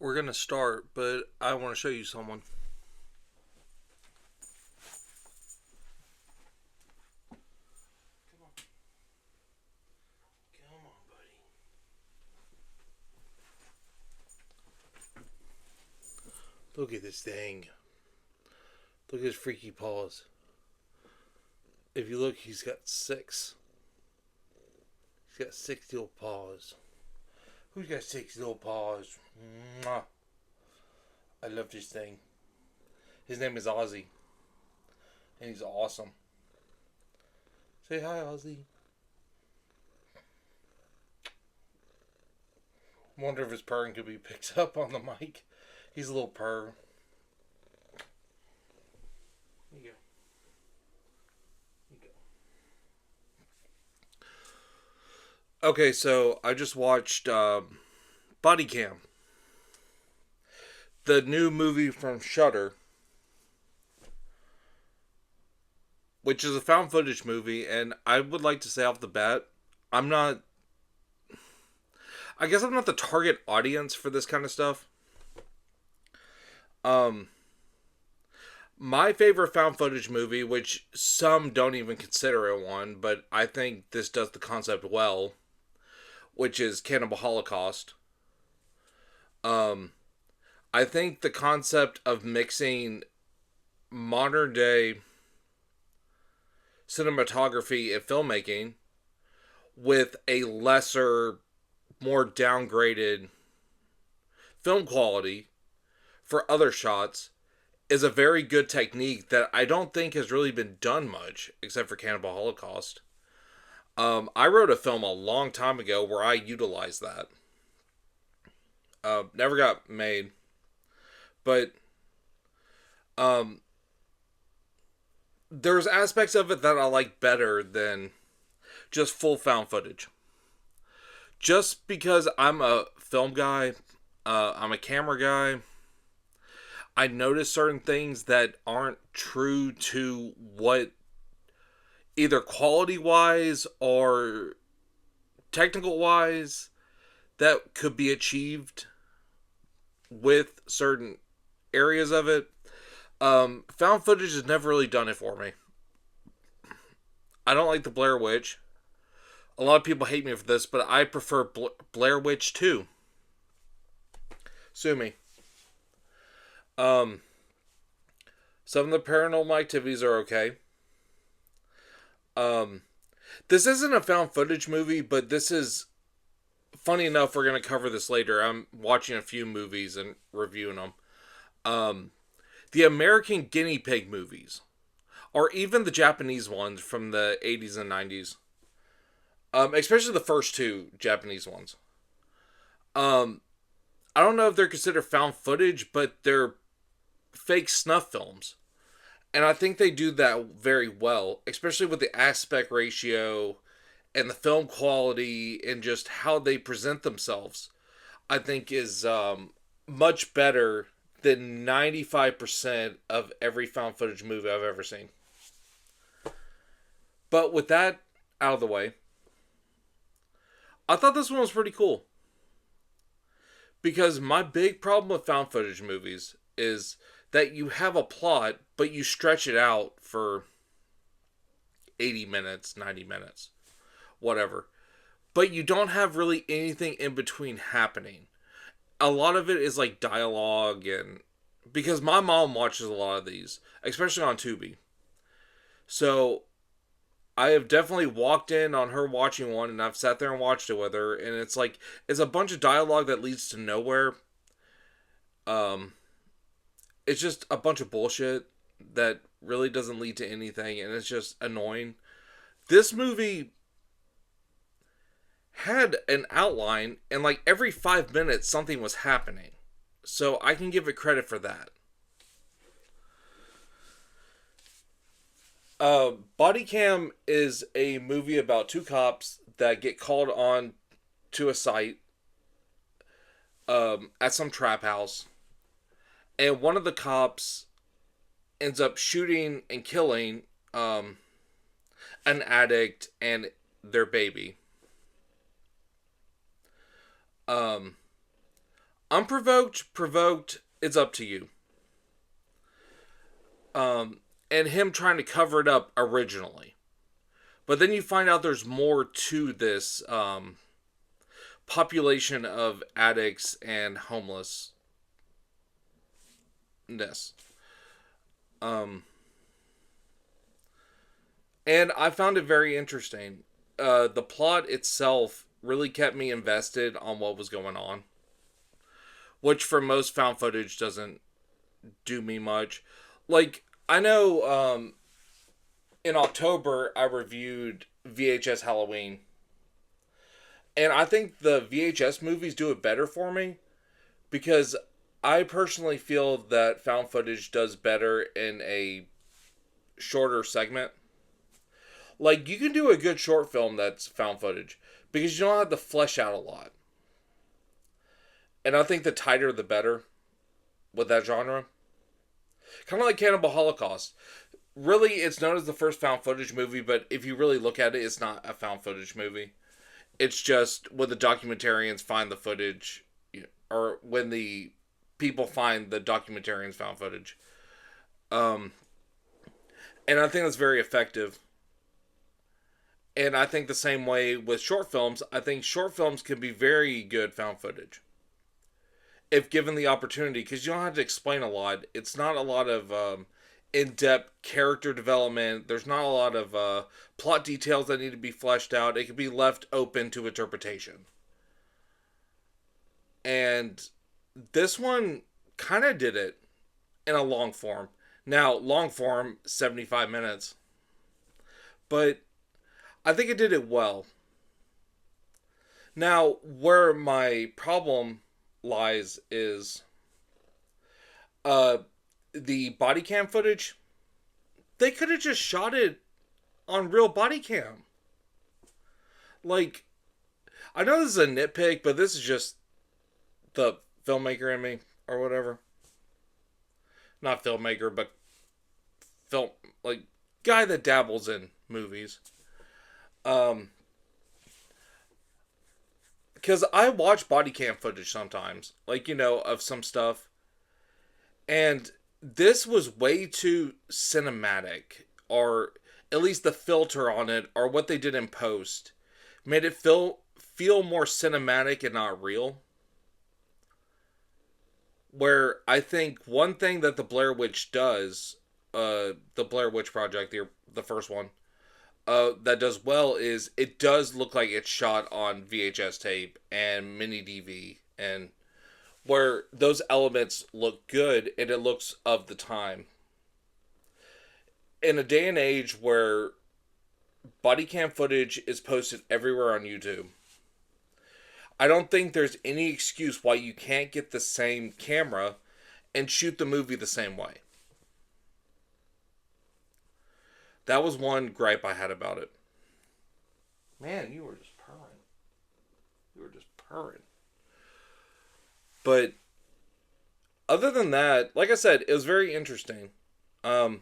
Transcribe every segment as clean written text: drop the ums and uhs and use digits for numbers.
We're going to start, but I want to show you someone. Come on. Come on, buddy. Look at this thing. Look at his freaky paws. If you look, he's got six. He's got 6 little paws. Who's got 6 little paws? Mwah. I love this thing. His name is Ozzy. And he's awesome. Say hi, Ozzy. Wonder if his purring could be picked up on the mic. He's a little purr. Here you go. Okay, so I just watched Bodycam, the new movie from Shudder, which is a found footage movie, and I would like to say off the bat, I guess I'm not the target audience for this kind of stuff. My favorite found footage movie, which some don't even consider it one, but I think this does the concept well, which is Cannibal Holocaust. I think the concept of mixing modern day cinematography and filmmaking with a lesser, more downgraded film quality for other shots is a very good technique that I don't think has really been done much, except for Cannibal Holocaust. I wrote a film a long time ago where I utilized that. Never got made. But there's aspects of it that I like better than just full found footage. Just because I'm a film guy, I'm a camera guy, I notice certain things that aren't true to what either quality wise or technical wise that could be achieved with certain areas of it. Found footage has never really done it for me. I don't like the Blair Witch. A lot of people hate me for this, but I prefer Blair Witch 2. Sue me. Some of the paranormal activities are okay. This isn't a found footage movie, but this is, funny enough, we're going to cover this later. I'm watching a few movies and reviewing them. The American guinea pig movies, or even the Japanese ones from the 80s and 90s. Especially the first two Japanese ones. I don't know if they're considered found footage, but they're fake snuff films. And I think they do that very well, especially with the aspect ratio and the film quality and just how they present themselves. I think is much better than 95% of every found footage movie I've ever seen. But with that out of the way, I thought this one was pretty cool. Because my big problem with found footage movies is that you have a plot, but you stretch it out for 80 minutes, 90 minutes, whatever. But you don't have really anything in between happening. A lot of it is like dialogue, and because my mom watches a lot of these, especially on Tubi. So I have definitely walked in on her watching one, and I've sat there and watched it with her, and it's like, it's a bunch of dialogue that leads to nowhere. It's just a bunch of bullshit that really doesn't lead to anything, and it's just annoying. This movie had an outline, and like every 5 minutes something was happening. So I can give it credit for that. Bodycam is a movie about two cops that get called on to a site at some trap house. And one of the cops ends up shooting and killing an addict and their baby. Unprovoked, provoked, it's up to you. And him trying to cover it up originally. But then you find out there's more to this population of addicts and homelessness. Um, and I found it very interesting. The plot itself really kept me invested on what was going on, which for most found footage doesn't do me much. Like, I know in October I reviewed VHS Halloween, and I think the VHS movies do it better for me because I personally feel that found footage does better in a shorter segment. Like, you can do a good short film that's found footage because you don't have to flesh out a lot. And I think the tighter the better with that genre. Kind of like Cannibal Holocaust. Really, it's known as the first found footage movie, but if you really look at it, it's not a found footage movie. It's just when the documentarians find the footage, or when the people find the documentarians found footage. Um, and I think that's very effective. And I think the same way with short films. I think short films can be very good found footage if given the opportunity, because you don't have to explain a lot. It's not a lot of in-depth character development. There's not a lot of plot details that need to be fleshed out. It can be left open to interpretation. And this one kind of did it in a long form. Now, long form, 75 minutes. But I think it did it well. Now, where my problem lies is uh, the body cam footage. They could have just shot it on real body cam. Like, I know this is a nitpick, but this is just the filmmaker in me, or whatever. Not filmmaker, but film, like, guy that dabbles in movies. Um, because I watch body cam footage sometimes, like, of some stuff, and this was way too cinematic, or at least the filter on it, or what they did in post, made it feel more cinematic and not real. Where I think one thing that the Blair Witch does, the Blair Witch Project, the first one, that does well is it does look like it's shot on VHS tape and mini DV, and where those elements look good and it looks of the time. In a day and age where body cam footage is posted everywhere on YouTube, I don't think there's any excuse why you can't get the same camera and shoot the movie the same way. That was one gripe I had about it. Man, you were just purring. You were just purring. But other than that, like I said, it was very interesting. Um,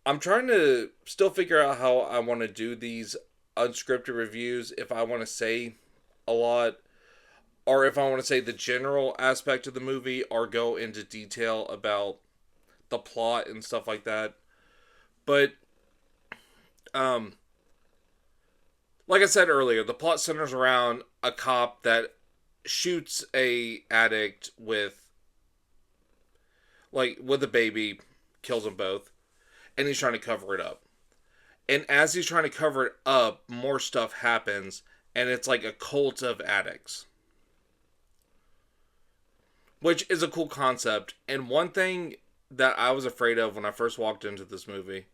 I'm trying to still figure out how I want to do these unscripted reviews. If I want to say a lot, or if I want to say the general aspect of the movie, or go into detail about the plot and stuff like that. But um, like I said earlier, the plot centers around a cop that shoots a addict with a baby, kills them both, and he's trying to cover it up. And as he's trying to cover it up, more stuff happens, and it's like a cult of addicts, which is a cool concept. And one thing that I was afraid of when I first walked into this movie,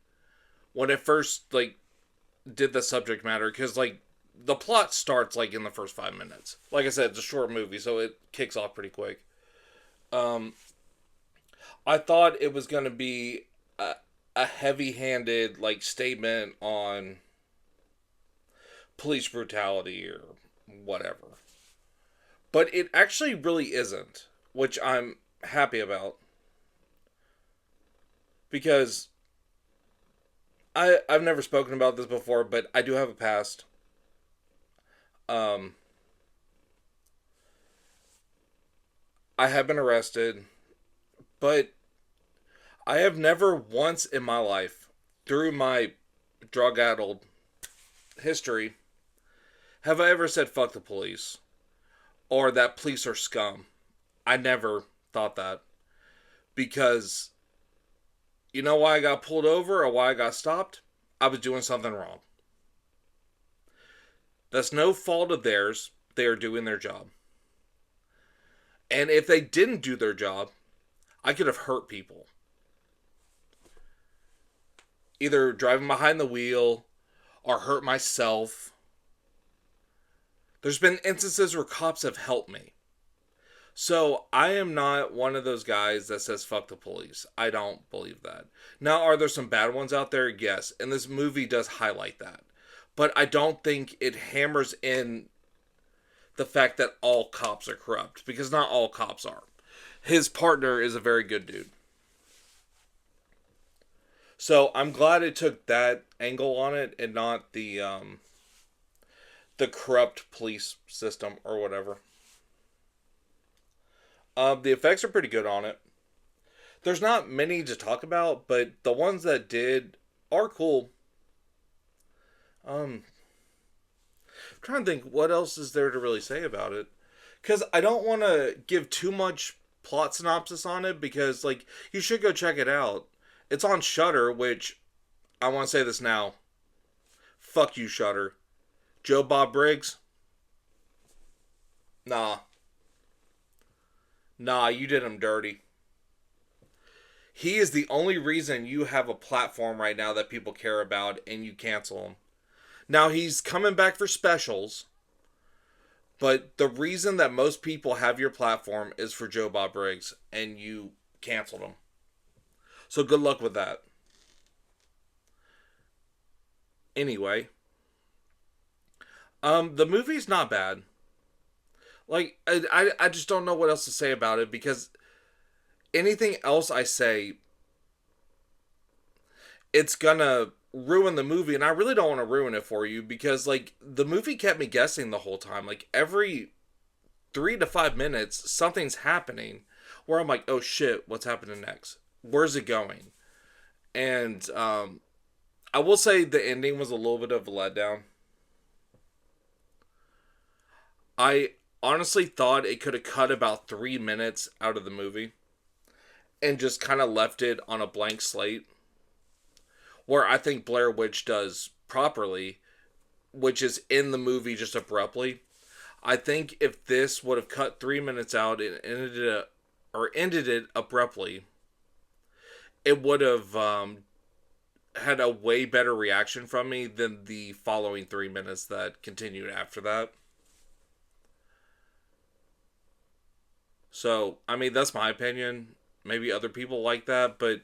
when it first did the subject matter, because the plot starts in the first 5 minutes. Like I said, it's a short movie, so it kicks off pretty quick. I thought it was going to be a heavy-handed statement on police brutality or whatever, but it actually really isn't, which I'm happy about, because I've never spoken about this before, but I do have a past. Um, I have been arrested, but I have never once in my life, through my drug addled history, have I ever said fuck the police or that police are scum. I never thought that because you know why I got pulled over or why I got stopped? I was doing something wrong. That's no fault of theirs. They are doing their job. And if they didn't do their job, I could have hurt people. Either driving behind the wheel or hurt myself. There's been instances where cops have helped me. So I am not one of those guys that says fuck the police. I don't believe that. Now, are there some bad ones out there? Yes. And this movie does highlight that. But I don't think it hammers in the fact that all cops are corrupt. Because not all cops are. His partner is a very good dude. So I'm glad it took that angle on it and not the corrupt police system or whatever. The effects are pretty good on it. There's not many to talk about, but the ones that did are cool. I'm trying to think what else is there to really say about it. Because I don't want to give too much plot synopsis on it because, like, you should go check it out. It's on Shudder, which I want to say this now. Fuck you, Shudder. Joe Bob Briggs? Nah. Nah, you did him dirty. He is the only reason you have a platform right now that people care about and you cancel him. Now he's coming back for specials, but the reason that most people have your platform is for Joe Bob Briggs and you canceled him. So good luck with that. Anyway, the movie's not bad. Like I just don't know what else to say about it because anything else I say, it's gonna ruin the movie, and I really don't want to ruin it for you because like the movie kept me guessing the whole time. Like every 3 to 5 minutes, something's happening where I'm like, oh shit, what's happening next? Where's it going? And I will say the ending was a little bit of a letdown. I honestly thought it could have cut about 3 minutes out of the movie and just kind of left it on a blank slate. Where I think Blair Witch does properly, which is in the movie just abruptly. I think if this would have cut 3 minutes out and ended it abruptly, it would have had a way better reaction from me than the following 3 minutes that continued after that. So, I mean, that's my opinion. Maybe other people like that, but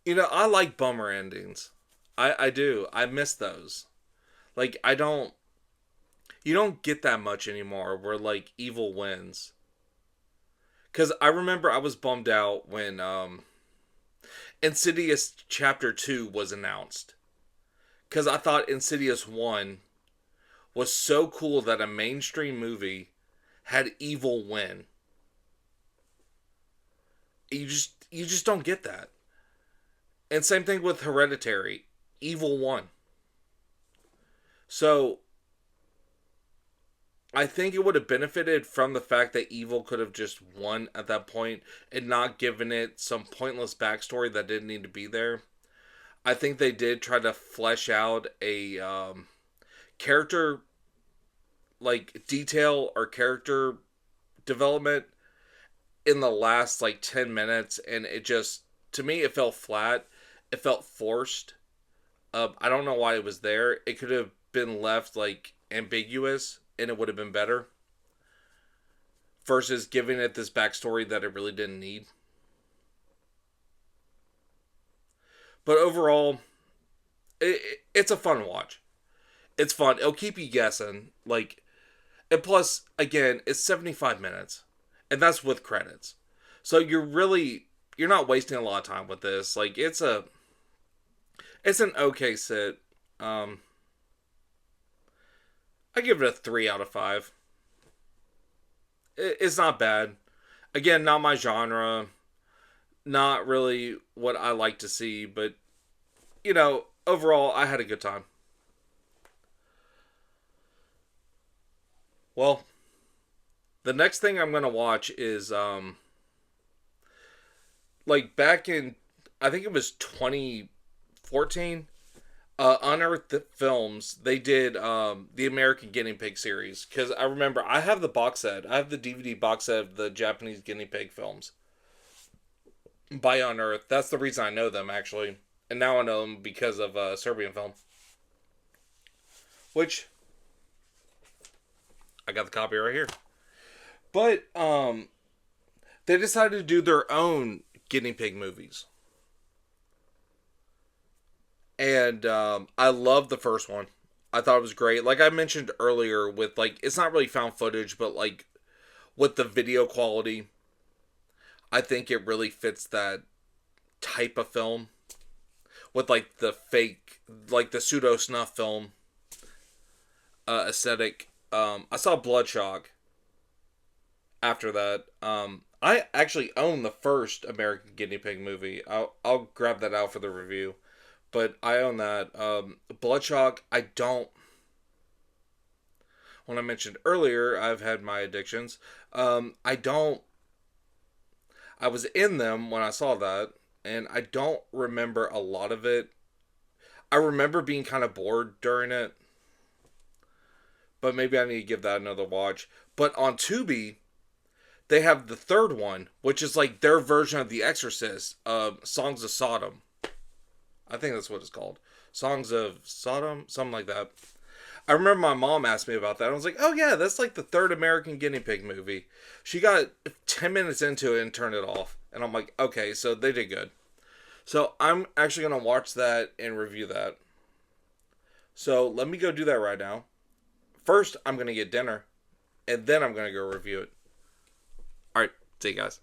I like bummer endings. I do. I miss those. Like, I don't. You don't get that much anymore where, like, evil wins. Because I remember I was bummed out when Insidious Chapter 2 was announced. Because I thought Insidious 1 was so cool that a mainstream movie had evil win. You just don't get that. And same thing with Hereditary. Evil won. So I think it would have benefited from the fact that evil could have just won at that point and not given it some pointless backstory that didn't need to be there. I think they did try to flesh out a character like detail or character development in the last like 10 minutes, and it just, to me, it felt flat. It felt forced. I don't know why it was there. It could have been left like ambiguous and it would have been better versus giving it this backstory that it really didn't need. But overall, it's a fun watch. It's fun. It'll keep you guessing. Like, and plus, again, it's 75 minutes, and that's with credits. So you're not wasting a lot of time with this. Like, it's an okay sit. I give it a 3 out of 5. It's not bad. Again, not my genre, not really what I like to see, but overall, I had a good time. Well, the next thing I'm gonna watch is like back in, I think it was 2014. Unearthed Films, they did the American Guinea Pig series, because I remember I have the box set. I have the DVD box set of the Japanese guinea pig films by Unearthed. That's the reason I know them, actually, and now I know them because of Serbian film, which I got the copy right here. But they decided to do their own guinea pig movies, and I love the first one. I thought it was great. Like I mentioned earlier, with like it's not really found footage, but like with the video quality, I think it really fits that type of film with like the fake, like the pseudo snuff film aesthetic. I saw Bloodshot after that. I actually own the first American Guinea Pig movie. I'll grab that out for the review, but I own that. Bloodshot, I don't. When I mentioned earlier, I've had my addictions. I don't. I was in them when I saw that, and I don't remember a lot of it. I remember being kind of bored during it, but maybe I need to give that another watch. But on Tubi, they have the third one, which is like their version of The Exorcist, Songs of Sodom. I think that's what it's called. Songs of Sodom, something like that. I remember my mom asked me about that. I was like, oh yeah, that's like the third American Guinea Pig movie. She got 10 minutes into it and turned it off. And I'm like, okay, so they did good. So I'm actually going to watch that and review that. So let me go do that right now. First, I'm going to get dinner. And then I'm going to go review it. Alright, see you guys.